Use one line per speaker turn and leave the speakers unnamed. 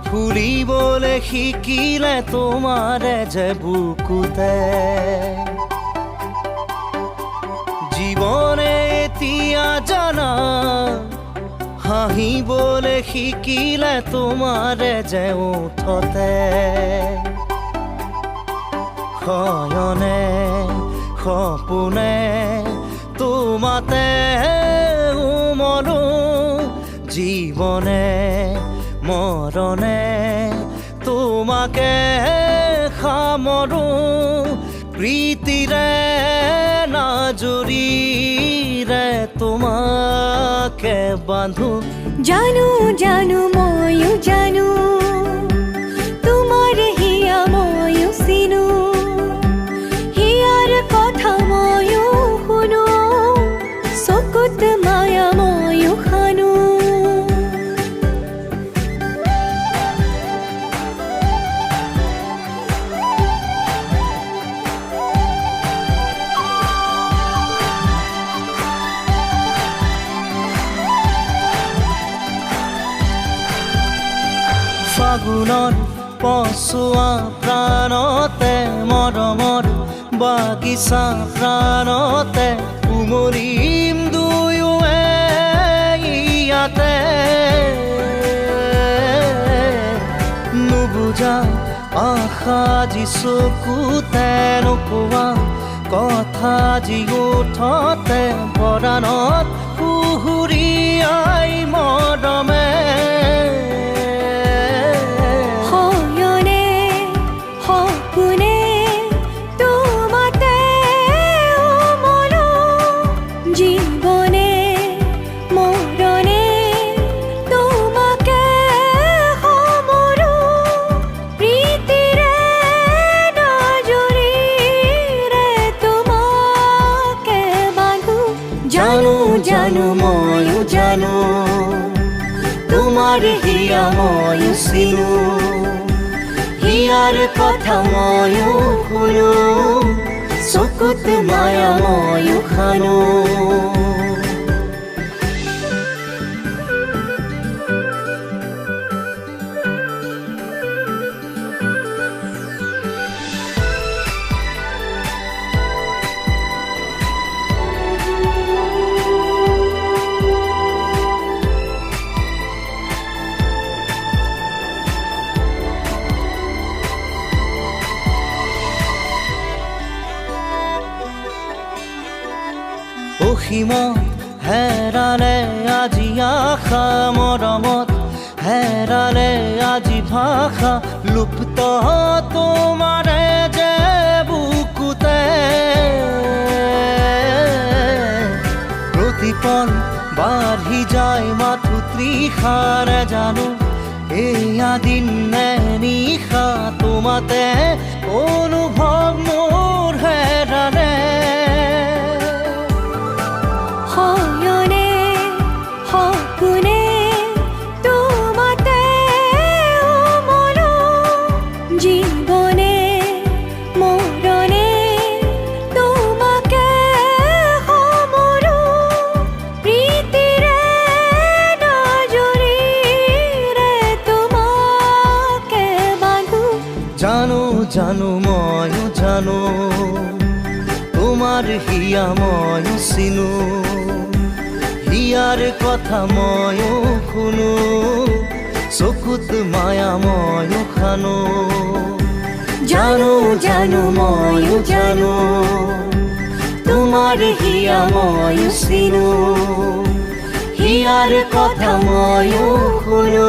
ফুলিবলৈ শিকিলে তোমাৰে যে বুকুতে জীৱনে এতিয়া জানা হাঁহিবলৈ শিকিলে তোমাৰে যে ওঠতে শয়নে সপোনে তোমাতে উমলো জীৱনে মৰণে তোমাকে সামৰো প্ৰীতিৰে নাজুৰিৰে তোমাকে বান্ধো
জানো জানো ময়ো জানো তোমাৰ হিয়া ময়ো চিনো হিয়াৰ কথা ময়ো শুনো চকুত মায়া ময়ো খানো
ফাগুনত পচোৱা প্ৰাণতে মৰমৰ বাগিচা প্ৰাণতে উমলিম দুয়োৱে ইয়াতে নুবুজা আশা যি চকুতে নোপোৱা কথা যি ওঠতে পৰাণত সুহুৰিয়াই মৰমে জানো ময়ো জানো তোমাৰ হিয়া ময়ো চিনো হিয়াৰ কথা ময়ো শুনো চকুত মায়া ময়ো খানো অসীমত হেৰালে আজি আশা মৰমত হেৰালে আজি ভাষা লুপ্ত তোমাৰে যে বুকুতে প্ৰতিপল বাঢ়ি যায় মাথো তৃষাৰে জানো এয়া দিন নে নিশা তোমাতে অনুভৱ মোৰ হেৰালে
শয়নে সপোনে তোমাতে উমলো জীৱনে মৰণে তোমাকে সামৰো প্ৰীতিৰে নাজুৰিৰে তোমাকে বান্ধো
জানো জানো ময়ো জানো তোমাৰ হিয়া ময়ো চিনো হিয়াৰ কথা ময়ো শুনো চকুত মায়া ময়ো খানো জানো জানো ময়ো জানো তোমাৰ হিয়া ময়ো চিনো হিয়াৰ কথা ময়ো শুনো